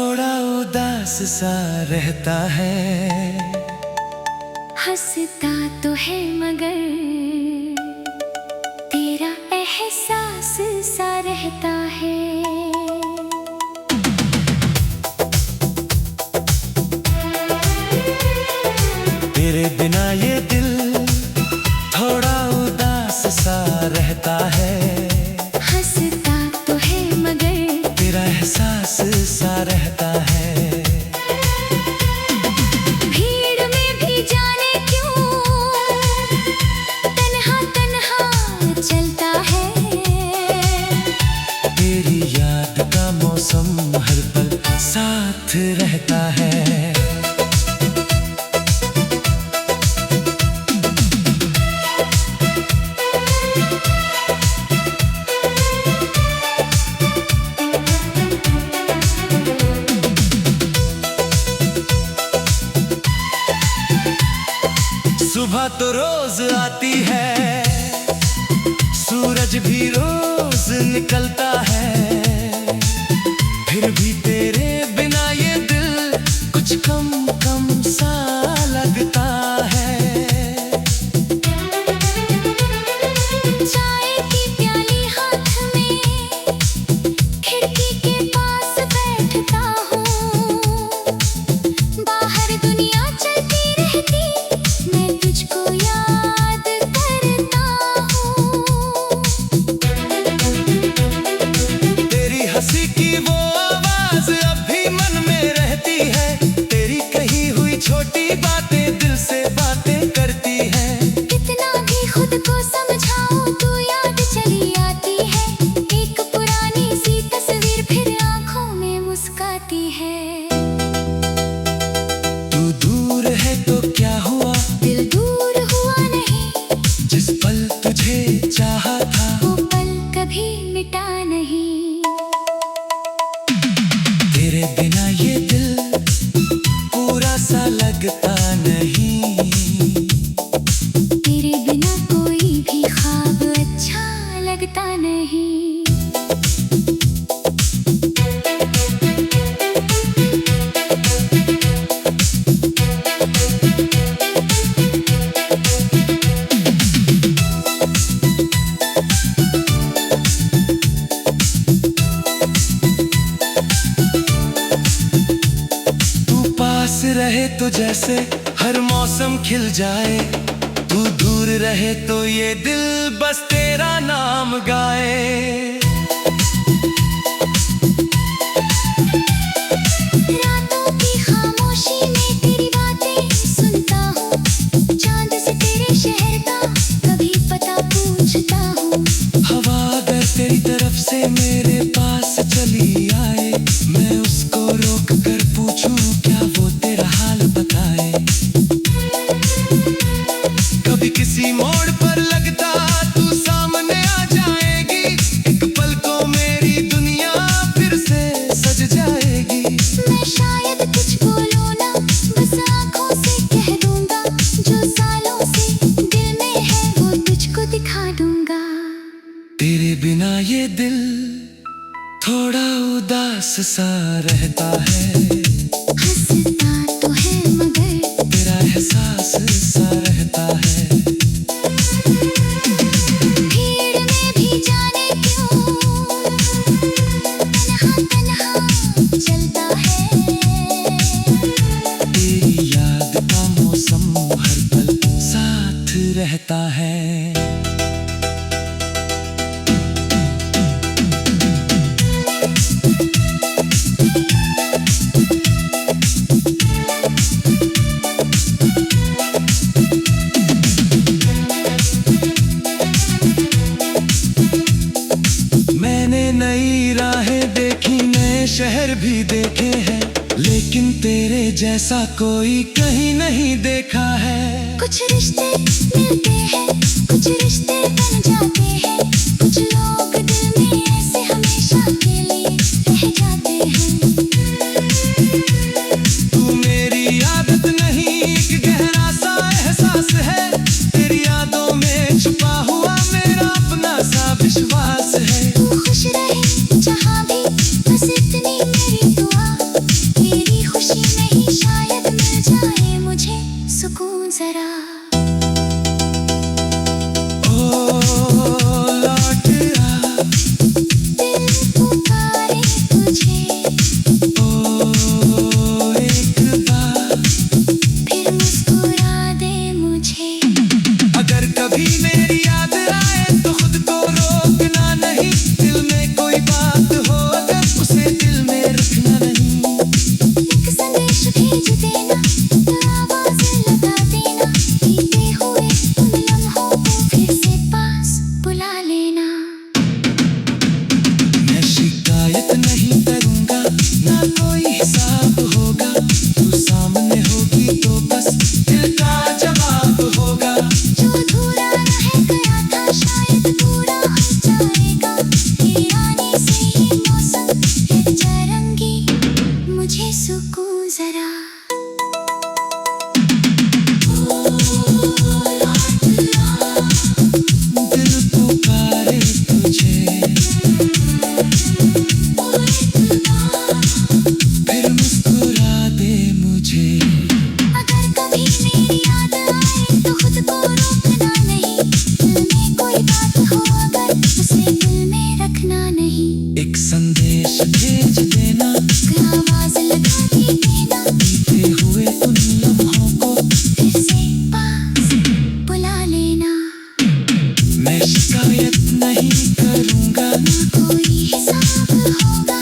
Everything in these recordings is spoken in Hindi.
थोड़ा उदास सा रहता है। हंसता तो है मगर तेरा एहसास सा रहता है। तेरे बिना ये दिल थोड़ा उदास सा रहता है। हंसता तो है मगर तेरा एहसास सा रहता है। भीड़ में भी जाने क्यों तन्हा तन्हा चलता है। तेरी याद का मौसम हर पल साथ रहता है। सुबह तो रोज आती है, सूरज भी रोज निकलता है। फिर भी तेरे बिना ये दिल कुछ कम कम सा लगता है। चाय की प्याली हाथ में खिड़की के पास बैठता हूँ। बाहर दुनिया चलती रहती, मैं तुझको याद करता हूँ। तेरी हंसी की वो आवाज अब भी मन में रहती है। तेरी कही हुई छोटी बातें दिल से बातें करती है। कितना भी खुद को समझाओ तू याद चली आती है। एक पुरानी सी तस्वीर फिर आंखों में मुस्काती है। तू दूर है तो क्या हुआ, दिल दूर हुआ नहीं, जिस पल तुझे चाहा था वो पल कभी मिटा नहीं। तेरे बिना ये दिल पूरा सा लगता नहीं। तेरे बिना कोई भी ख्वाब अच्छा लगता नहीं। तू पास रहे तो जैसे हर मौसम खिल जाए। तू दूर रहे तो ये दिल बस तेरा नाम गाए। रातों की खामोशी में तेरी बातें सुनता हूँ। चांद से तेरे शहर का कभी पता पूछता हूँ। हवा अगर तेरी तरफ से मेरे पास चली आए, मैं उसको रोक कर पूछूं क्या वो तेरा हाल बताए। कभी किसी मोड़ पर लगता तू सामने आ जाएगी। एक पल को मेरी दुनिया फिर से सज जाएगी। मैं शायद कुछ बोलूं ना, बस आँखों से कह दूंगा। जो सालों से दिल में है वो तुझको दिखा दूंगा। तेरे बिना ये दिल थोड़ा उदास सा रहता है। हंसता तो है मगर तेरा एहसास सा रहता है। भीड़ में भी जाने क्यों तन्हा तन्हा चलता है। तेरी याद का मौसम हर पल साथ रहता है। मैंने नई राहें देखी, नए शहर भी देखे हैं, लेकिन तेरे जैसा कोई कहीं नहीं देखा है। कुछ रिश्ते मिलते हैं, कुछ रिश्ते बन जाते हैं। कुछ लोग दिल में ऐसे हमेशा के लिए रह जाते हैं। तू मेरी आदत नहीं, एक गहरा सा एहसास है। तेरी यादों में छुपा हुआ मेरा अपना सा विश्वास है। तू खुश रहे जहाँ भी, बस इतनी मेरी दुआ। कोई हिसाब होगा, तू सामने होगी तो बस दिल का जवाब होगा। जो अधूरा रह गया था शायद पूरा हो जाएगा, हीरानी से ही मौसम है चरंगी, मुझे सुकून जरा। दिल पुकारे तुझे, फिर मुस्कुरा दे मुझे। अगर कभी मेरी याद आए तो खुद को रोकना नहीं, दिल में कोई बात हो अगर उसे दिल में रखना नहीं। एक संदेश भेज देना, आवाज लगा दी देना, बीते हुए उन लम्हों को फिर से पास बुला लेना। मैं शिकायत नहीं करूँगा, ना कोई हिसाब होगा।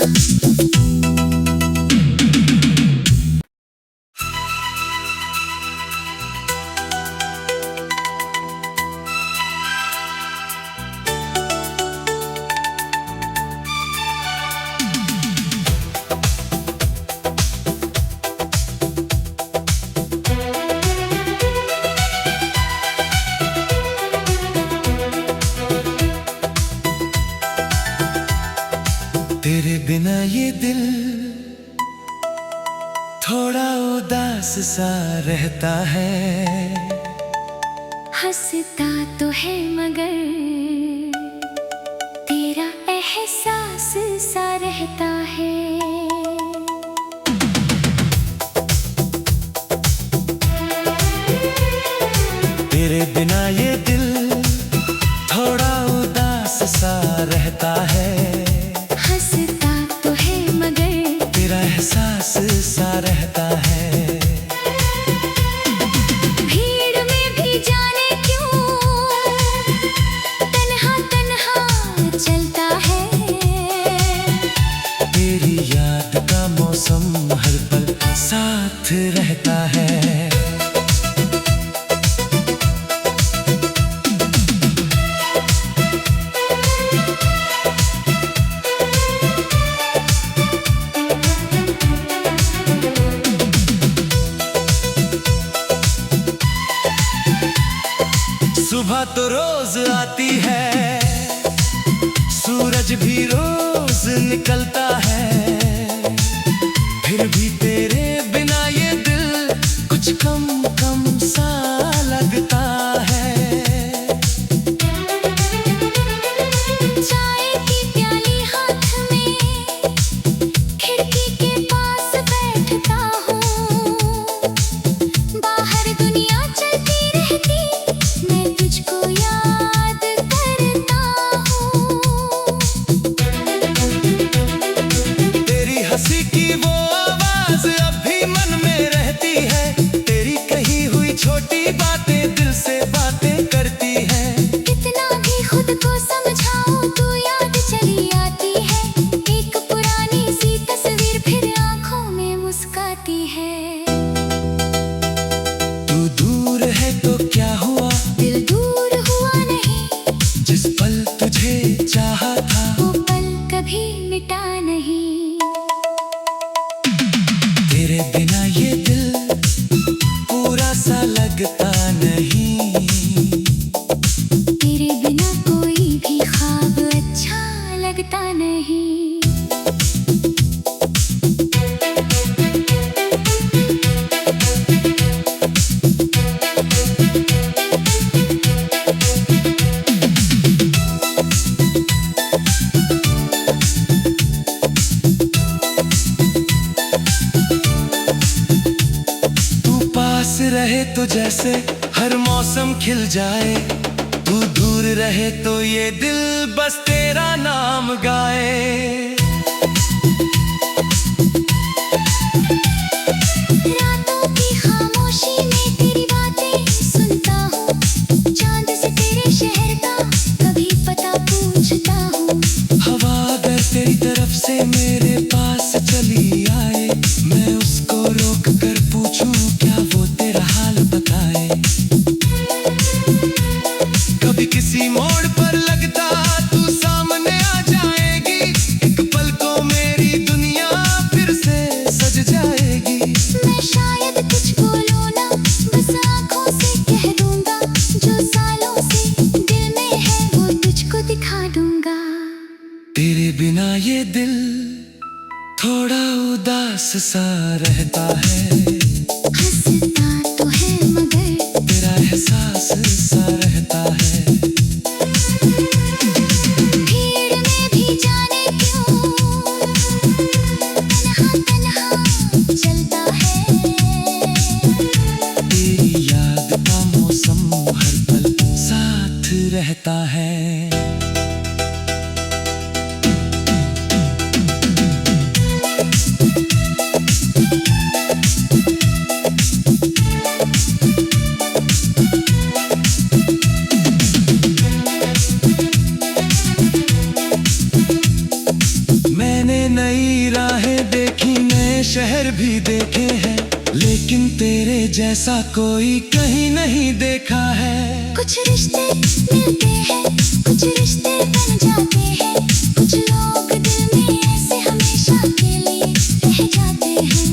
तेरे बिना ये दिल थोड़ा उदास सा रहता है। हंसता तो है मगर तेरा एहसास सा रहता है। तेरे बिना ये दिल थोड़ा उदास सा रहता है। हंसता तो है मगर तेरा एहसास सा रहता है। भीड़ में भी जाने क्यों तन्हा तन्हा चलता है। तेरी याद का मौसम हर पल साथ रहता है। सुबह तो रोज आती है, सूरज भी रोज निकलता है, फिर भी तेरे बिना ये दिल कुछ कम कम सा लगता है। चाय की प्याली हाथ में खिड़की के पास बैठता हूँ, बाहर दुनिया चलती रहती मैं तुझको याद करता हूँ। तेरी हंसी की वो आवाज अब भी मन में रहती है, तेरी कही हुई छोटी बातें दिल से बातें करती है। कितना भी खुद को समझाऊं तू याद चली आती है, एक पुरानी सी तस्वीर फिर आंखों में मुस्काती है। तू दूर है तो क्या हुआ, दिल दूर हुआ नहीं, जिस पल तुझे चाहा था वो पल कभी मिटा नहीं। तेरे बिना ये दिल पूरा सा लगता नहीं। तेरे बिना कोई भी ख्वाब अच्छा लगता नहीं। तू पास रहे तो जैसे हर मौसम खिल जाए, तू दूर रहे तो ये दिल बस तेरा नाम गाए। रातों की खामोशी में तेरी बातें सुनता हूँ, चांद से तेरे शहर का कभी पता पूछता हूँ। हवा अगर तेरी तरफ से मेरे पास चली आए, मैं उसको रोक कर पूछूं क्या वो तेरा हाल बताए। कभी किसी मोड़ पर लगता तू सामने आ जाएगी, एक जाएगी। मैं शायद कुछ बोलूं ना, बस आँखों से कह दूंगा, जो सालों से दिल में है वो तुझको दिखा दूंगा। तेरे बिना ये दिल थोड़ा उदास सा रहता है, हंसता तो है मगर तेरा एहसास सा रहता है। भीड़ में भी जाने क्यों तन्हा तन्हा चलता है। तेरी याद का मौसम हर पल साथ रहता है। मैंने नई राहें देखी, नए शहर भी देखे हैं, लेकिन तेरे जैसा कोई कहीं नहीं देखा है। कुछ रिश्ते मिलते हैं, कुछ रिश्ते बन जाते हैं, कुछ लोग दिल में ऐसे हमेशा के लिए रह जाते हैं।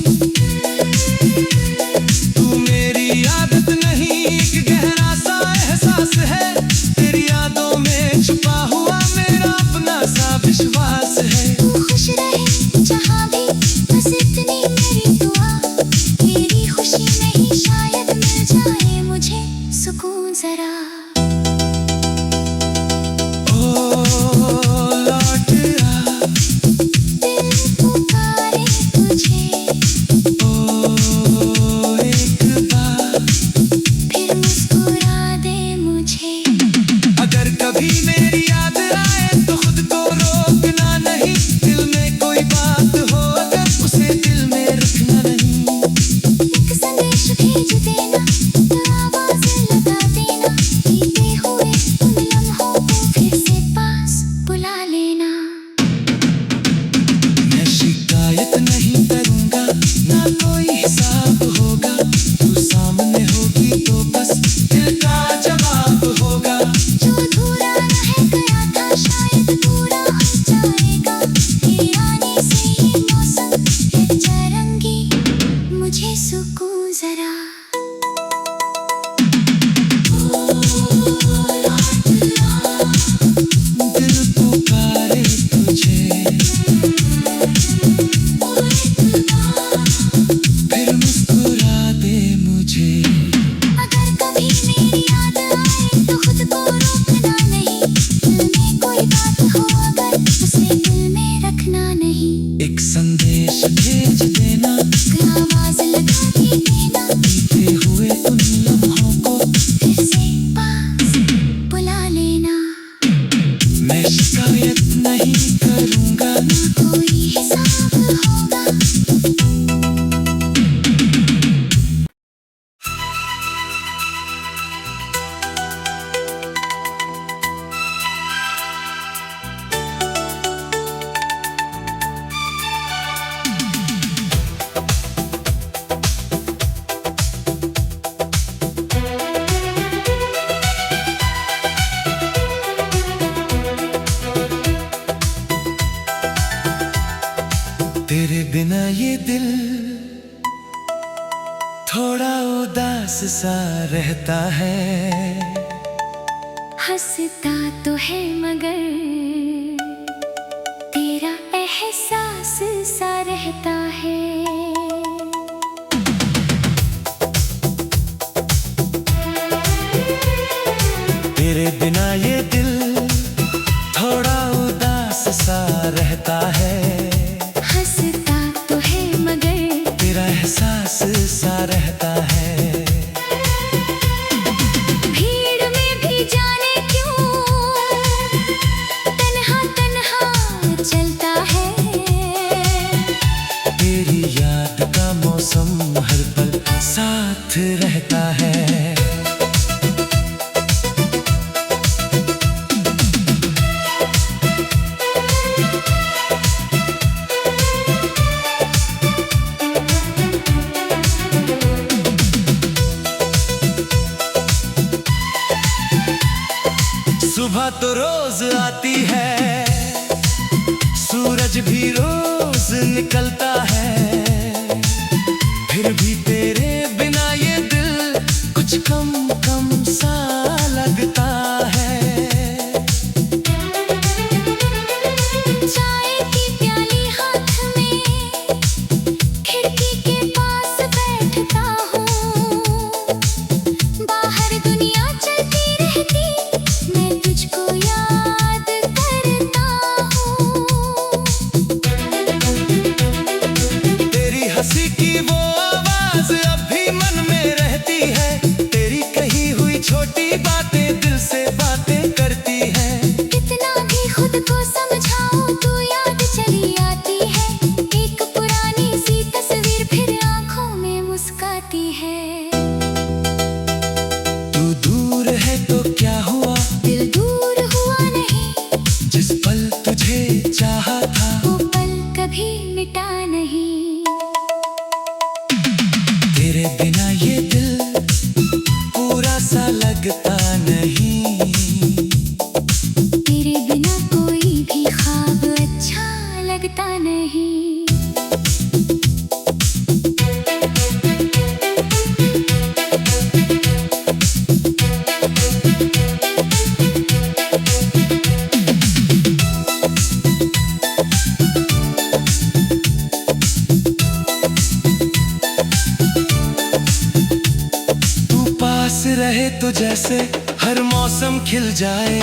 तू मेरी आदत नहीं, एक गहरा सा एहसास है, तेरी यादों में छुपा हुआ मेरा अपना सा विश्वास है। तू खुश रहे जहाँ भी, बस इतनी मेरी दुआ, तेरी खुशी में ही शायद मिल जाए मुझे सुकून जरा। लौट आ, दिल पुकारे तुझे, एक बार फिर मुस्कुरा दे मुझे। अगर कभी मेरी याद आए तो खुद को रोकना नहीं, दिल में कोई बात हो अगर उसे दिल में रखना नहीं। एक संदेश भेज देना, आवाज लगा देना, बीते हुए उन लम्हों को फिर से पास बुला लेना। मैं शिकायत नहीं करूंगा, ना कोई हिसाब होगा, तू सामने होगी तो बस दिल का जवाब होगा। जो अधूरा रह गया था शायद पूरा हो जाएगा, तेरे आने से ये मौसम है चरंगी, मुझे सुकून जरा। दिल पुकारे तुझे, फिर मुस्कुरा दे मुझे। अगर कभी मेरी याद आए तो खुद को रोकना नहीं, दिल में कोई बात हो अगर उसे दिल में रखना नहीं। एक संदेश भेज देना, आवाज लगा के देना, बीते हुए उन लम्हों को फिर से पास बुला लेना। मैं शिकायत नहीं करूंगा, ना कोई हिसाब होगा। तेरे बिना ये दिल थोड़ा उदास सा रहता है, हंसता तो है मगर तेरा एहसास सा रहता है। तेरे बिना ये दिल थोड़ा उदास सा रहता है, हंसता तो है मगर तेरा एहसास सा रहता है। भीड़ में भी जाने क्यों तन्हा तन्हा चलता है। तेरी याद का मौसम हर पल साथ रहता है। सुबह तो रोज आती है, सूरज भी रोज निकलता है, की वो आवाज अब भी मन में रहती है। तेरी कही हुई छोटी बातें दिल से बातें करती है। कितना भी खुद को समझाओ तू याद चली आती है। एक पुरानी सी तस्वीर फिर आंखों में मुस्काती है। तू दूर है तो क्या हुआ, दिल दूर हुआ नहीं। जिस पल तुझे चाहा था वो पल कभी मिटा नहीं। तेरे बिना ये दिल पूरा सा लगता नहीं। तेरे बिना कोई भी ख्वाब अच्छा लगता नहीं। रहे तो जैसे हर मौसम खिल जाए।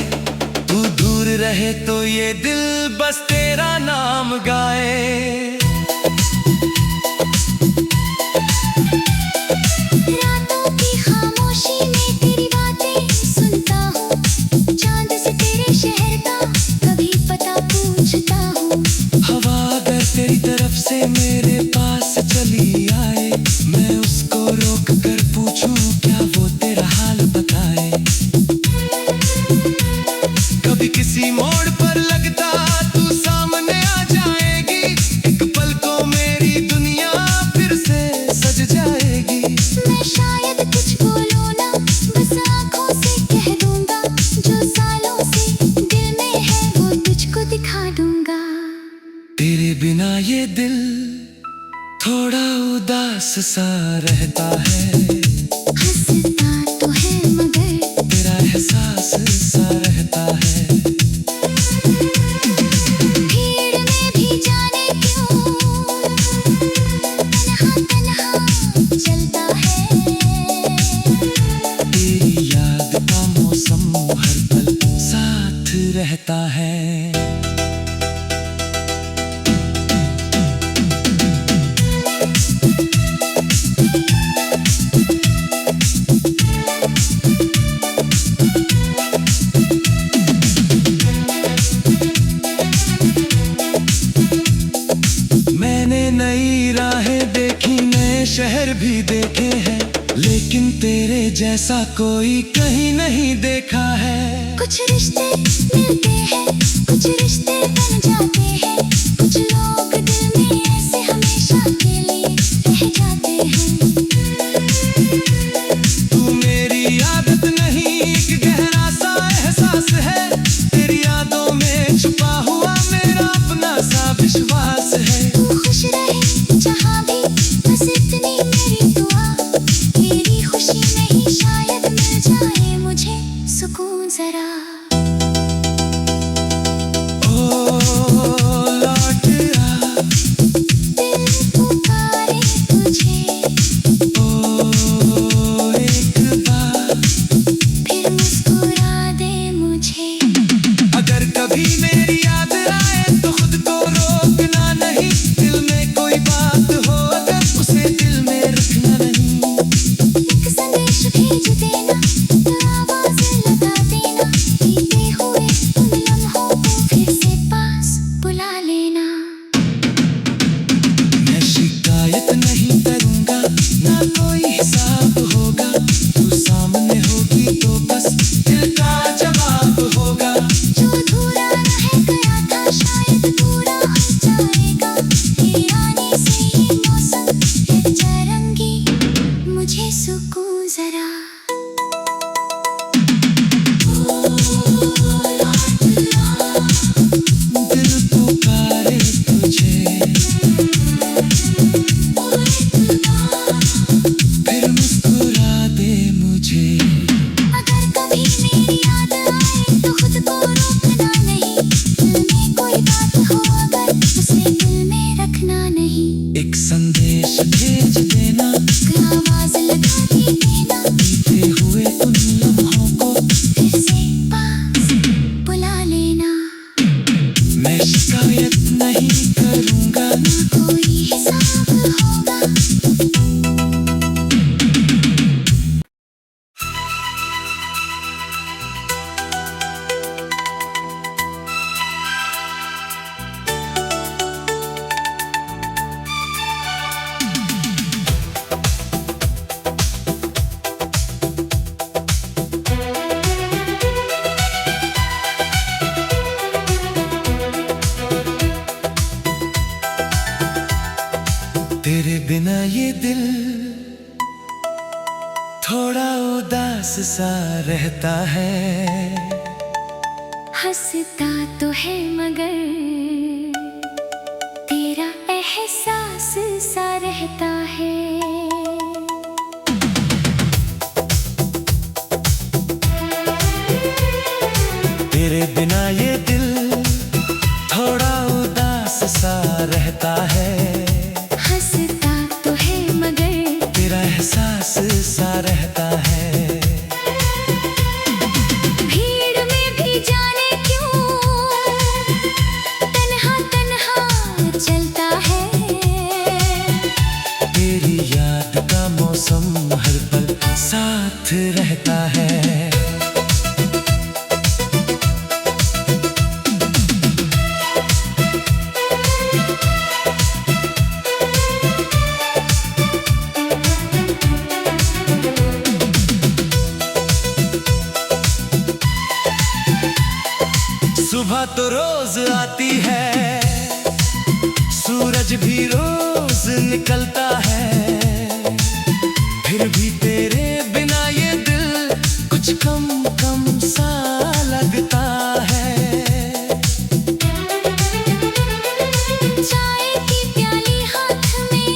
तू दूर रहे तो ये दिल बस तेरा नाम गाए। रातों की खामोशी में तेरी बातें सुनता हूँ। चांद से तेरे शहर का कभी पता पूछता हूँ। हवा अगर तेरी तरफ से मेरे पास चली आए, मैं उसको रोक कर पूछूं क्या वो तेरा हाल बताए। कभी किसी मोड़ पर लगता तू सामने आ जाएगी। एक पल को मेरी दुनिया फिर से सज जाएगी। मैं शायद कुछ बोलूं ना, बस आंखों से कह दूंगा। जो सालों से दिल में है वो तुझको दिखा दूंगा। तेरे बिना ये दिल थोड़ा उदास सा रहता है। हंसता तो है मगर तेरा एहसास सा रहता है। भीड़ में भी जाने क्यों तन्हा तन्हा चलता है। तेरी याद का मौसम हर पल साथ रहता है। मैंने नई राहें देखी, नए शहर भी देखे हैं, लेकिन तेरे जैसा कोई कहीं नहीं देखा है। कुछ रिश्ते मिलते हैं, कुछ रिश्ते बन जाते हैं। कुछ लोग दिल में ऐसे हमेशा के लिए रह जाते हैं। तू मेरी आदत नहीं, एक गहरा सा एहसास है। तेरी यादों में छुपा हुआ मेरा अपना सा विश्वास है। तू खुश रहे जहाँ भी, बस इतनी मेरी दुआ। तेरी खुशी नहीं शायद मिल जाए मुझे सुकून जरा। लौट आ, दिल पुकारे तुझे एक बार फिर मुस्कुरा दे मुझे। अगर कभी मेरी याद आए तो खुद को रोकना नहीं। दिल में कोई बात हो अगर उसे दिल में रखना नहीं। एक संदेश भेज देना, आवाज लगा देना। बीते हुए उन लम्हों को फिर से पास बुला लेना। मैं शिकायत नहीं करूंगा, ना कोई हिसाब होगा। तू सामने होगी तो बस दिल का जवाब होगा। जो अधूरा रह गया था शायद पूरा हो जाएगा। ये आने से ही मौसम है चरंगी, मुझे सुकून जरा। दिल पुकारे तुझे फिर मुस्कुरा दे मुझे। अगर कभी मेरी याद आए तो खुद को रोकना नहीं। दिल में कोई बात हो अगर उसे दिल में रखना नहीं। एक संदेश भेज देना, आवाज लगा देना। बीते हुए उन लम्हों को फिर से पास बुला लेना। मैं शिकायत नहीं करूंगा, ना कोई हिसाब होगा। तेरे बिना ये दिल थोड़ा उदास सा रहता है। हंसता तो है मगर तेरा एहसास सा रहता है। तेरे बिना ये दिल थोड़ा उदास सा रहता है। हंसता तो है मगर तेरा एहसास सा रहता है। भीड़ में भी जाने क्यों तन्हा तन्हा चलता है। तेरी याद का मौसम हर पल साथ रहता है। सुबह तो रोज आती है, सूरज भी रोज निकलता है। फिर भी तेरे बिना ये दिल कुछ कम कम सा लगता है। चाय की प्याली हाथ में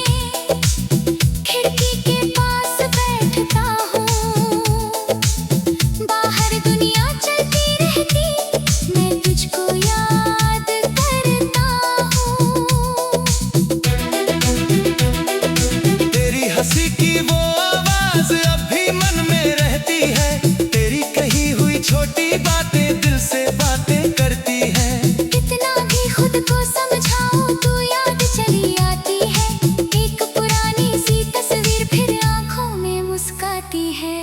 खिड़की के पास बैठता हूँ। बाहर दुनिया चलती रहती मैं तुझको याद करता हूँ। तेरी हंसी की वो आवाज अब भी मन में रहती है। तेरी कही हुई छोटी बातें दिल से बातें करती है। कितना भी खुद को समझाओ तू याद चली आती है। एक पुरानी सी तस्वीर फिर आंखों में मुस्काती है।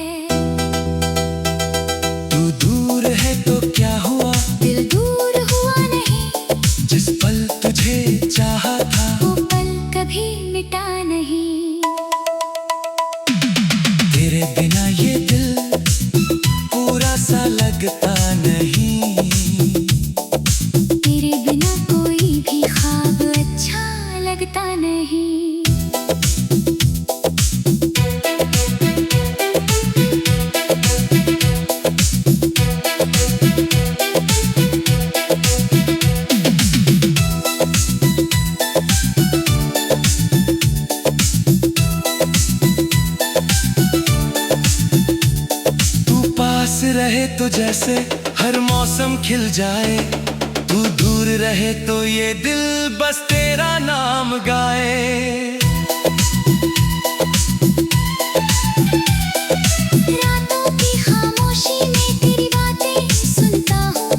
तू दूर है तो क्या हुआ, दिल दूर हुआ नहीं, जिस पल तुझे चाहा था वो पल कभी मिटा नहीं। तेरे बिना ये दिल पूरा सा लगता नहीं। तेरे बिना कोई भी ख्वाब अच्छा लगता नहीं। तू पास रहे तो जैसे हर मौसम खिल जाए। तू दूर रहे तो ये दिल बस तेरा नाम गाए। रातों की खामोशी में तेरी बातें सुनता हूँ।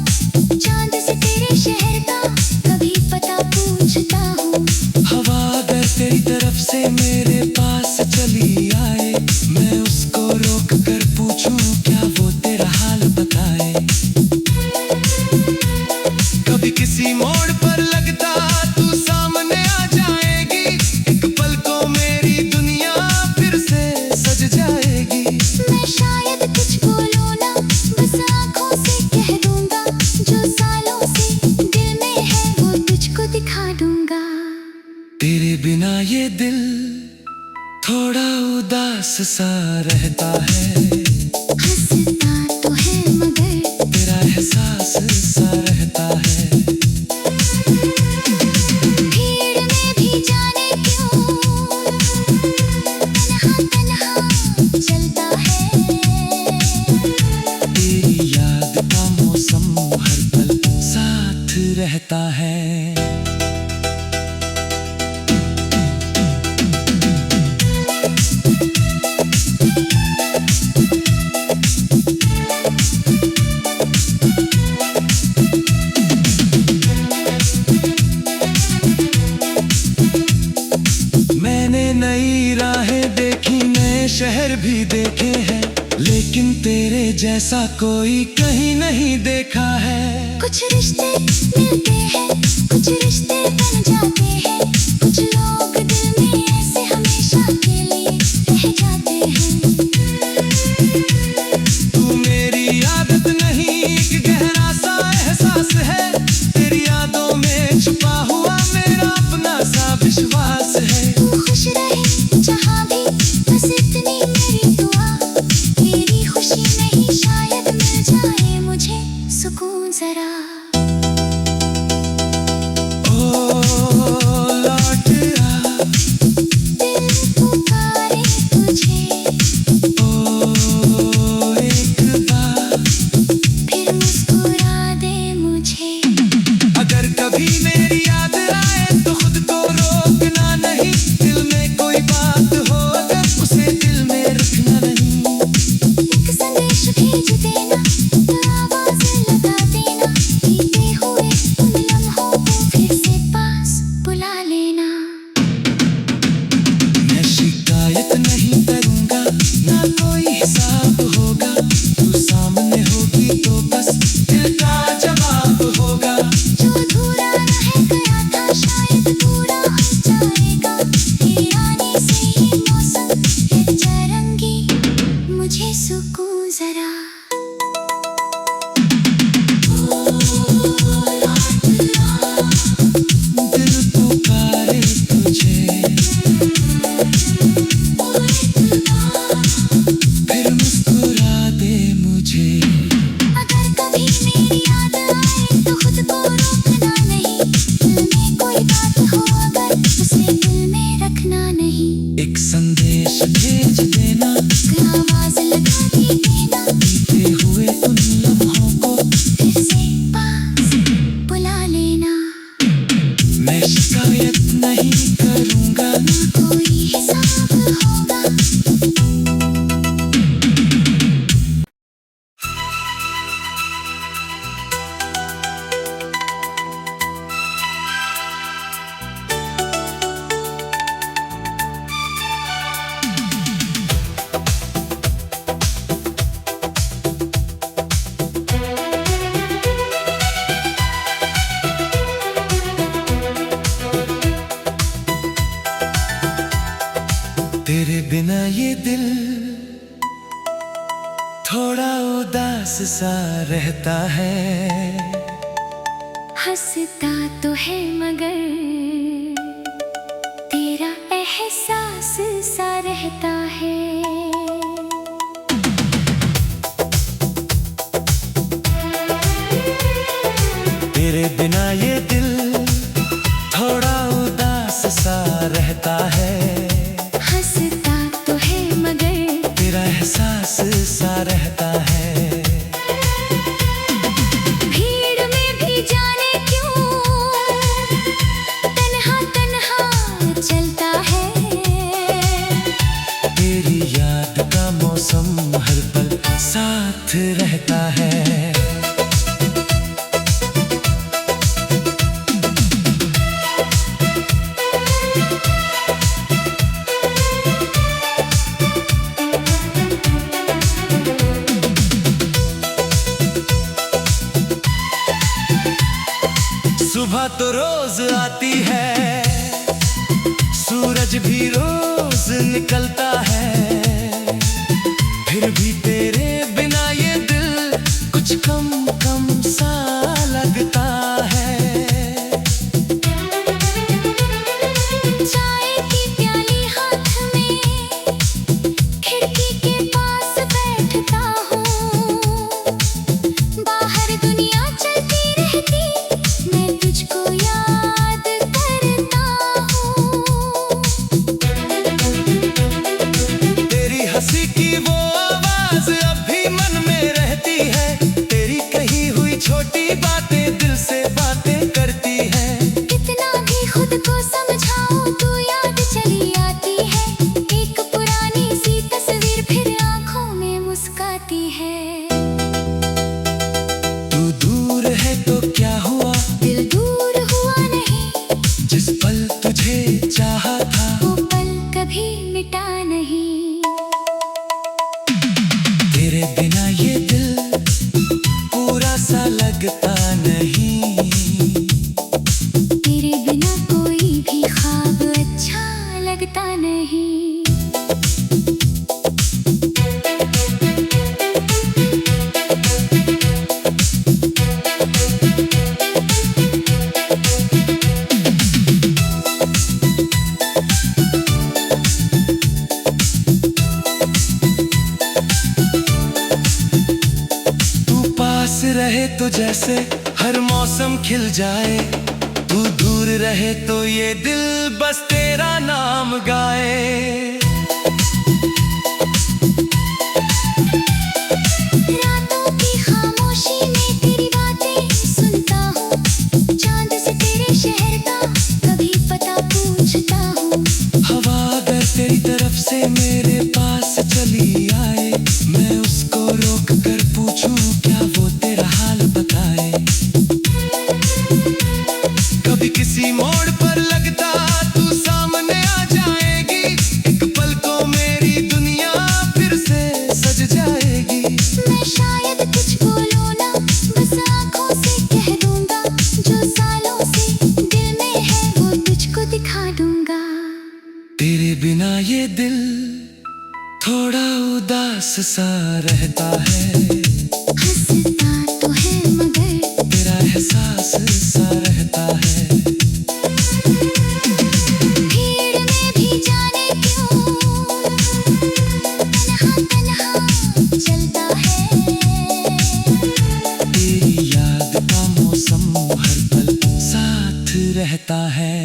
चांद से तेरे शहर का कभी पता पूछता हूँ। हवा अगर तेरी तरफ से मेरे पास चली आए, मैं उसको रोक कर पूछूं क्या वो तेरा हाल बताए। कभी किसी मोड़ पर लगता तू सामने आ जाएगी। एक पल को मेरी दुनिया फिर से सज जाएगी। मैं शायद कुछ बोलूं ना, बस आँखों से कह दूंगा। जो सालों से दिल में है वो तुझको दिखा दूंगा। तेरे बिना ये दिल थोड़ा उदास सा रहता है। हंसता तो है मगर तेरा एहसास सा रहता है। भीड़ में भी जाने क्यों तन्हा तन्हा चलता है। तेरी याद का मौसम हर पल साथ रहता है। मैंने नई राहें देखी, नए शहर भी देखे हैं, लेकिन तेरे जैसा कोई कहीं नहीं देखा है। कुछ रिश्ते मिलते हैं, कुछ रिश्ते बन जाते हैं। कुछ लोग दिल में ऐसे हमेशा के लिए रह जाते हैं। तू मेरी आदत नहीं, एक गहरा सा एहसास है। तेरी यादों में छुपा हुआ मेरा अपना सा विश्वास है। तू खुश रहे संदेश भेज देना, आवाज लगा के देना, बीते हुए उन लम्हों को फिर से पास बुला लेना। मैं शिकायत नहीं करूँगा, ना कोई हिसाब होगा। तेरे बिना ये दिल थोड़ा उदास सा रहता है। हंसता तो है मगर तेरा एहसास सा रहता है। तेरे बिना ये दिल थोड़ा उदास सा रहता है। हंसता तो है मगर तेरा एहसास सा रहता है। भीड़ में भी जाने क्यों तन्हा तन्हा चलता है। तेरी याद का मौसम हर पल साथ रहता है। सुबह तो रोज आती है, सूरज भी रोज निकलता है, फिर भी तेरे बिना ये दिल कुछ कम कम सा लगता है। चाय की प्याली हाथ में खिड़की के पास बैठता हूँ। बाहर दुनिया चलती रहती, मैं तुझको याद करता हूँ। तेरी हंसी की वो आवाज अब भी मन में रहती है। तेरी कही हुई छोटी बातें दिल से बातें करती है। कितना भी खुद को समझाओ तो याद चली आती है। एक पुरानी सी तस्वीर फिर आंखों में मुस्काती है। तू दूर है तो क्या हुआ, दिल दूर हुआ नहीं, जिस पल तुझे चाहा था वो पल कभी मिटा नहीं। तेरे बिना ये दिल पूरा सा लगता नहीं। तेरे बिना कोई भी ख्वाब अच्छा लगता नहीं। तू पास रहे तो जैसे हर मौसम खिल जाए, तू दूर रहे तो ये दिल बस तेरा नाम गाए। रातों की खामोशी में तेरी बातें सुनता हूँ। चांद से तेरे शहर का कभी पता पूछता हूँ। हवा अगर तेरी तरफ से मेरे पास चली आए, मैं उसको रोक कर पूछूं क्या वो तेरा हाल बताए। कभी किसी मोड़ पर लगता तू सामने आ जाएगी, एक पल को मेरी दुनिया फिर से सज जाएगी। मैं शायद कुछ बोलूं ना, बस आँखों से कह दूंगा। जो सालों से दिल में है वो तुझको दिखा दूंगा। तेरे बिना ये दिल थोड़ा उदास सा रहता है। हंसता तो है मगर तेरा एहसास सा रहता है। भीड़ में भी जाने क्यों तन्हा तन्हा चलता है। तेरी याद का मौसम हर पल साथ रहता है।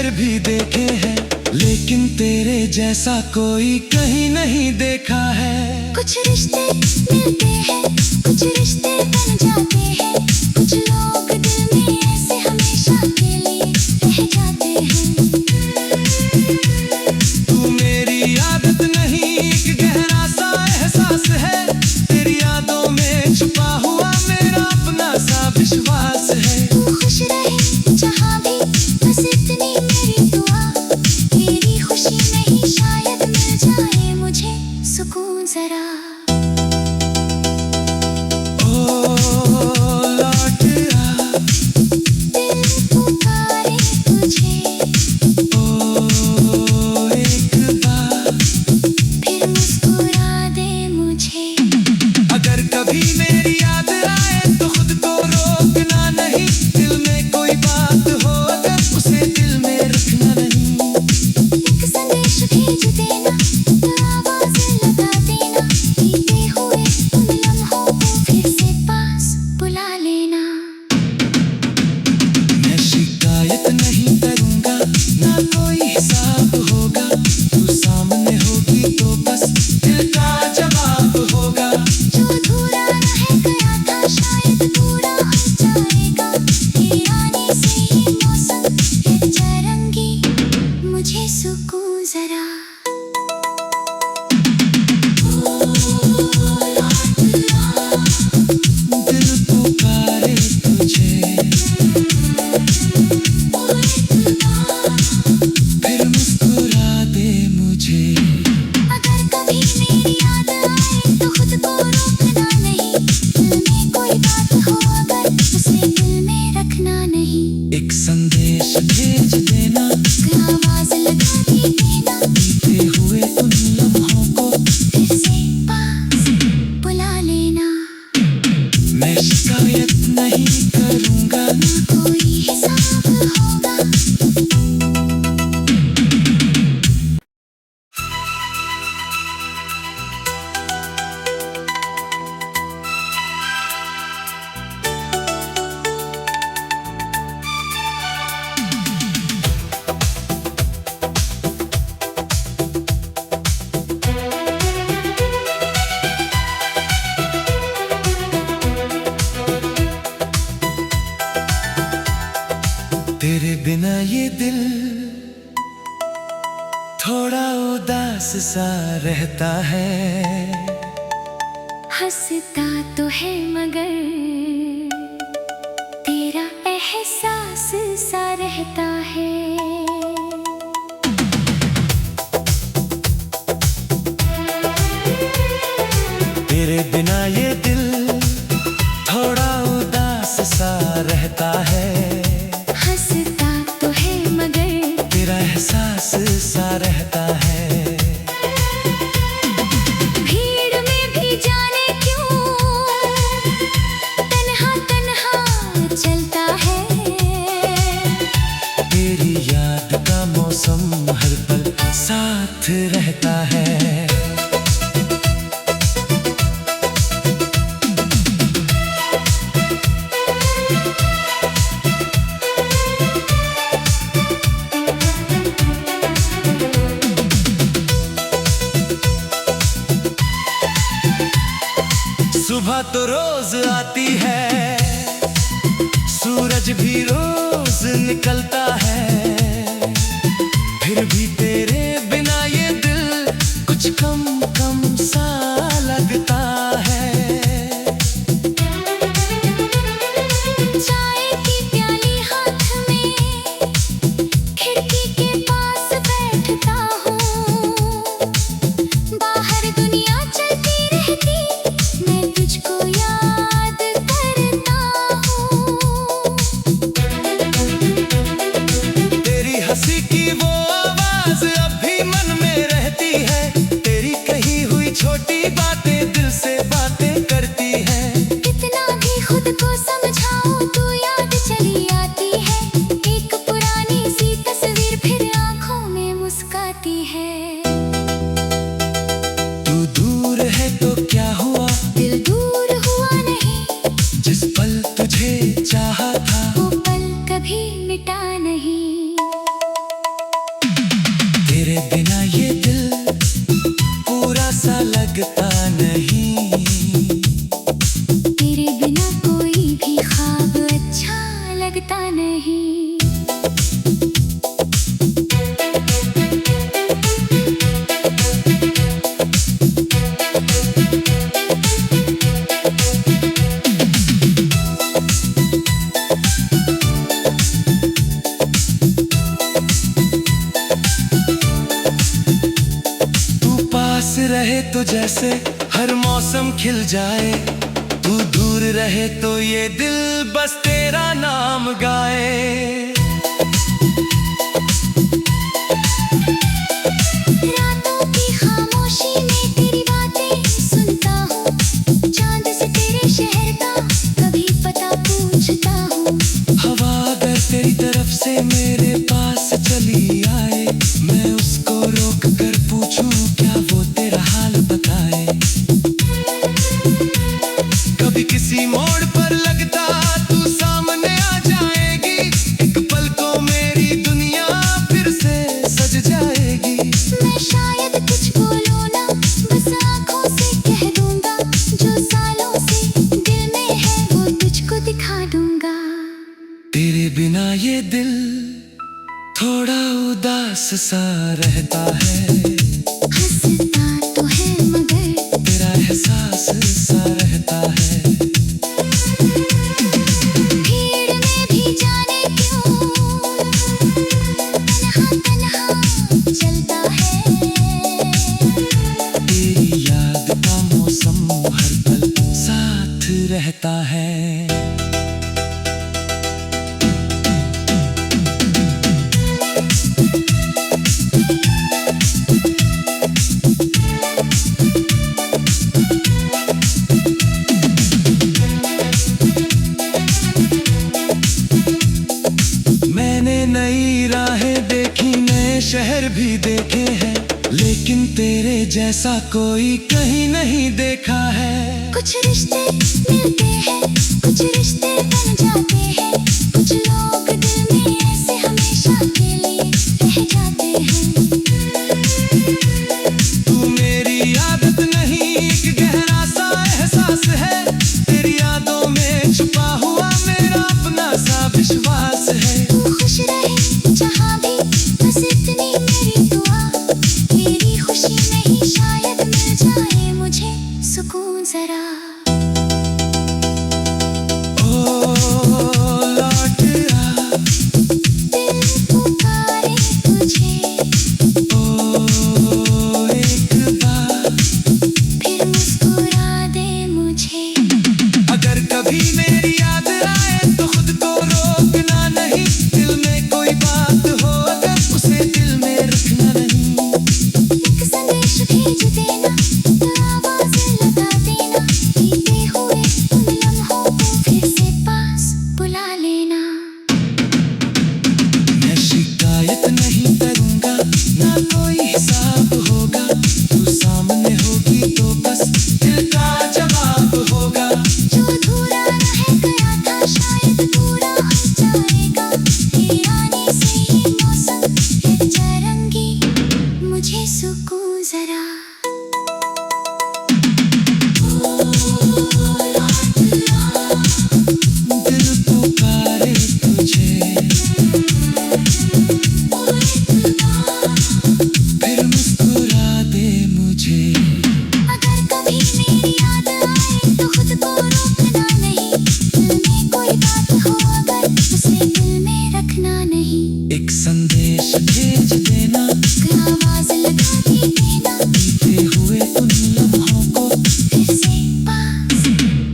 शहर भी देखे हैं, लेकिन तेरे जैसा कोई कहीं नहीं देखा है। कुछ रिश्ते मिलते हैं, कुछ रिश्ते बन जाते हैं, कुछ लोग दिल में ऐसे हमेशा के लिए रह जाते हैं। तू मेरी आदत नहीं, एक गहरा सा एहसास है, तेरी यादों में छुपा हुआ मेरा अपना सा विश्वास है। तू खुश रहे जहाँ भी, बस इतनी मेरी दुआ, तेरी खुशी में ही शायद मिल जाए मुझे सुकून जरा। ओ लौट आ, दिल पुकारे तुझे, ओ एक बार, फिर मुस्कुरा दे मुझे। अगर कभी मेरी याद आए तो खुद को रोकना नहीं, दिल में कोई बात हो अगर उसे दिल में रखना नहीं। एक संदेश भेज देना, आवाज़ लगा देना, बीते हुए उन लम्हों को फिर से पास बुला लेना। मैं शिकायत नहीं करूँगा, ना कोई हिसाब होगा, तू सामने होगी तो बस दिल का जवाब होगा। जो अधूरा रह गया था शायद पूरा हो जाएगा, तेरे आने से ही मौसम है चरंगी, मुझे सुकून जरा। दिल पुकारे तुझे, फिर मुस्कुरा दे मुझे। अगर कभी मेरी याद आए तो खुद को रोकना नहीं, दिल में कोई बात हो अगर उसे दिल में रखना नहीं। एक संदेश भेज देना, आवाज़ लगा दी देना, बीते हुए उन लम्हों को फिर से पास बुला लेना। मैं शिकायत नहीं करूँगा, ना कोई हिसाब होगा। तेरे बिना ये दिल थोड़ा उदास सा रहता है। हंसता तो है मगर तेरा एहसास सा रहता है। तेरे बिना ये दिल थोड़ा उदास सा रहता है। हंसता तो है मगर तेरा एहसास सा रहता है। भीड़ में भी जाने क्यों तन्हा तन्हा चलता है। तेरी याद का मौसम हर पल साथ रहता है। सुबह तो रोज आती है, सूरज भी रोज निकलता है, फिर भी तेरे बिना ये दिल कुछ कम कम सा लगता है। चाय की प्याली हाथ में खिड़की के पास बैठता हूँ। बाहर दुनिया चलती रहती, मैं तुझको याद करता हूँ। लगता नहीं। रहे तो जैसे हर मौसम खिल जाए, तू दूर रहे तो ये दिल बस तेरा नाम गाए। रातों की खामोशी में तेरी बातें सुनता हूँ, चांद से तेरे शहर का कभी पता पूछता हूँ। हवा अगर तेरी तरफ से मेरे पास चली आए, मैं उसको रोक कर पूछूं क्या वो तेरा हाल बताए। कभी किसी मोड़ पर लगता तू सामने आ जाएगी, एक पल को मेरी दुनिया फिर से सज जाएगी। मैं शायद कुछ बोलूं ना, बस आँखों से कह दूंगा, जो सालों से दिल में है वो तुझको दिखा दूंगा। तेरे बिना ये दिल थोड़ा उदास सा रहता है, हंसता तो है मगर तेरा एहसास सा रहता है। भीड़ में भी जाने क्यों तन्हा तन्हा चलता है। तेरी याद का मौसम हर पल साथ रहता है। नई राहें देखी, नए शहर भी देखे हैं, लेकिन तेरे जैसा कोई कहीं नहीं देखा है। कुछ रिश्ते मिलते हैं, कुछ रिश्ते बन जाते हैं, कुछ लोग दिल में ऐसे हमेशा के लिए रह जाते हैं। तू मेरी आदत नहीं, एक गहरा सा एहसास है, तेरी यादों में छुपा हुआ मेरा अपना सा विश्वास है। तू खुश रहे जहाँ भी, बस इतनी मेरी दुआ, तेरी खुशी में ही शायद मिल जाए मुझे सुकून जरा। ओ लौट आ, दिल पुकारे तुझे, ओ एक बार फिर मुस्कुरा दे मुझे। अगर कभी मेरी याद आए तो खुद को रोकना नहीं, दिल में कोई बात हो अगर उसे दिल में रखना नहीं। एक संदेश भेज देना, तो आवाज लगा देना, बीते हुए उन लम्हों को फिर से पास बुला लेना। मैं शिकायत नहीं करूँगा, ना कोई हिसाब होगा, तू सामने होगी तो बस दिल का जवाब होगा। जो अधूरा रह गया था शायद पूरा हो जाएगा, तेरे आने से ही मौसम फिर जाएंगी, मुझे सुकून जरा। दिल पुकारे तुझे, फिर मुस्कुरा दे मुझे। अगर कभी मेरी याद आए तो खुद को रोकना नहीं, दिल में कोई बात हो अगर उसे दिल में रखना नहीं। एक संदेश भेज देना, कोई आवाज लगा दी देना, बीते हुए उन लम्हों को फिर से पास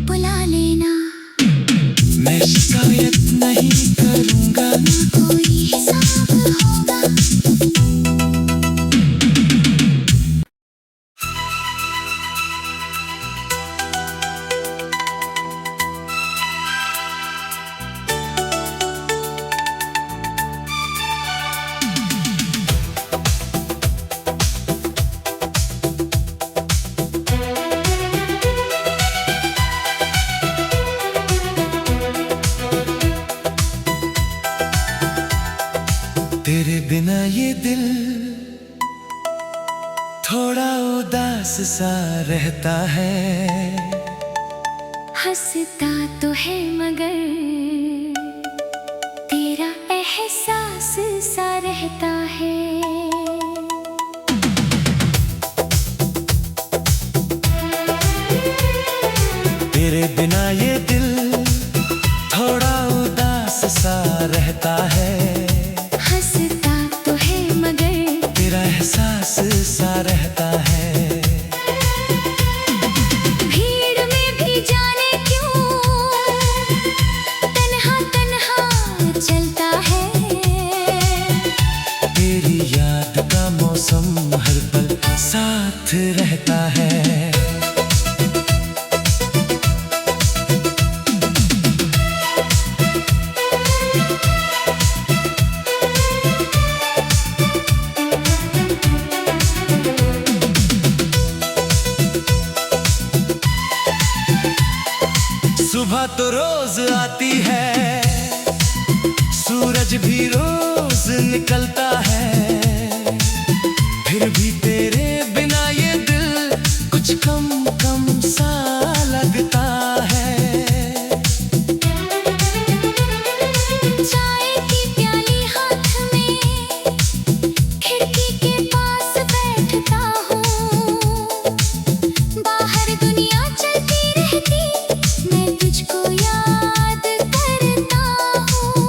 बुला लेना। मैं शिकायत नहीं करूँगा, ना कोई हिसाब होगा। तेरे बिना ये दिल थोड़ा उदास सा रहता है, हंसता तो है मगर रहता है। हंसता तो है मगर तेरा एहसास सा रहता है। भीड़ में भी जाने क्यों तन्हा तन्हा चलता है। तेरी याद का मौसम हर पल साथ रहता है। सुबह तो रोज आती है, सूरज भी रोज निकलता है। फिर भी तेरे बिना ये दिल कुछ कम कम सा लगता है। चाय की प्याली हाथ में खिड़की के पास बैठता हूँ। बाहर दुनिया चलती रहती, मैं तुझको याद करता हूँ।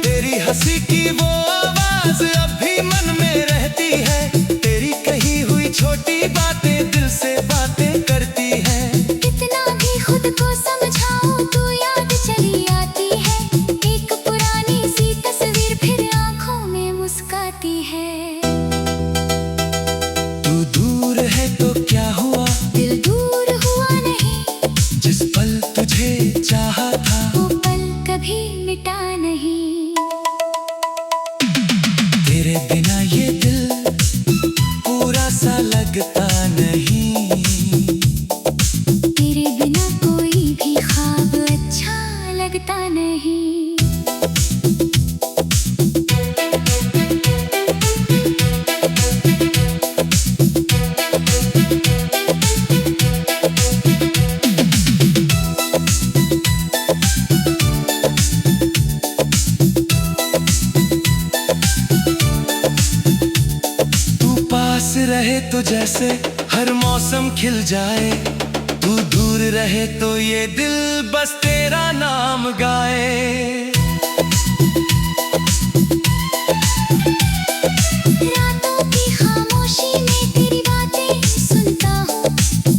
तेरी हंसी की वो आवाज अब भी मन में रहती है। तेरी कही हुई छोटी बातें दिल से बातें करती है। कितना भी खुद को समझाऊं तू याद चली आती है। एक पुरानी सी तस्वीर फिर आंखों में मुस्काती है। तू दूर है तो क्या हुआ, दिल दूर हुआ नहीं, जिस पल तुझे चाहा था वो पल कभी मिटा नहीं। तेरे बिना ये दिल पूरा सा लगता नहीं। तेरे बिना कोई भी ख्वाब अच्छा लगता नहीं। तू पास रहे तो जैसे हर मौसम खिल जाए। तू दूर रहे तो ये दिल बस तेरा नाम गाए। रातों की खामोशी में तेरी बातें सुनता हूँ।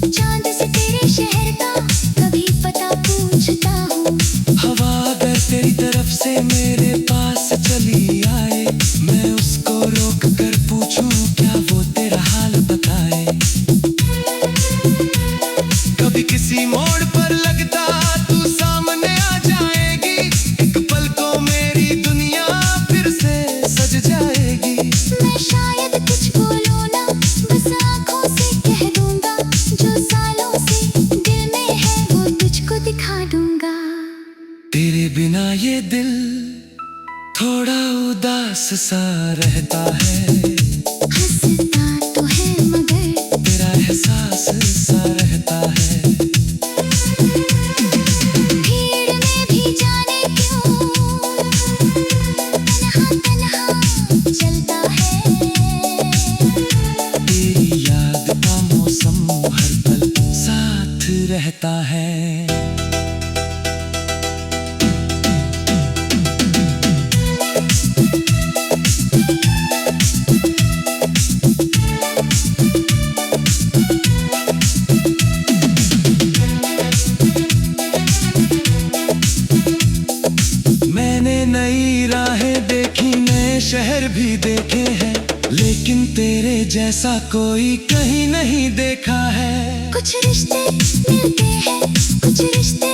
चांद से तेरे शहर का कभी पता पूछता हूँ। हवा अगर तेरी तरफ से मेरे पास चली आए, मैं उसको रोक कर पूछूं क्या वो तेरा हाल बताए। कभी किसी मोड़ पर लगता तू सामने आ जाएगी। एक पल को मेरी दुनिया फिर से सज जाएगी। मैं शायद कुछ बोलूं ना, बस आँखों से कह दूंगा। जो सालों से दिल में है वो तुझको दिखा दूंगा। तेरे बिना ये दिल थोड़ा उदास सा रहता है। हंसता तो है मगर तेरा एहसास सा रहता है। भीड़ में भी जाने क्यों तन्हा तन्हा चलता है। तेरी याद का मौसम हर पल साथ रहता है। मैंने नई राहें देखी, नए शहर भी देखे हैं, लेकिन तेरे जैसा कोई कहीं नहीं देखा है। कुछ रिश्ते मिलते हैं, कुछ रिश्ते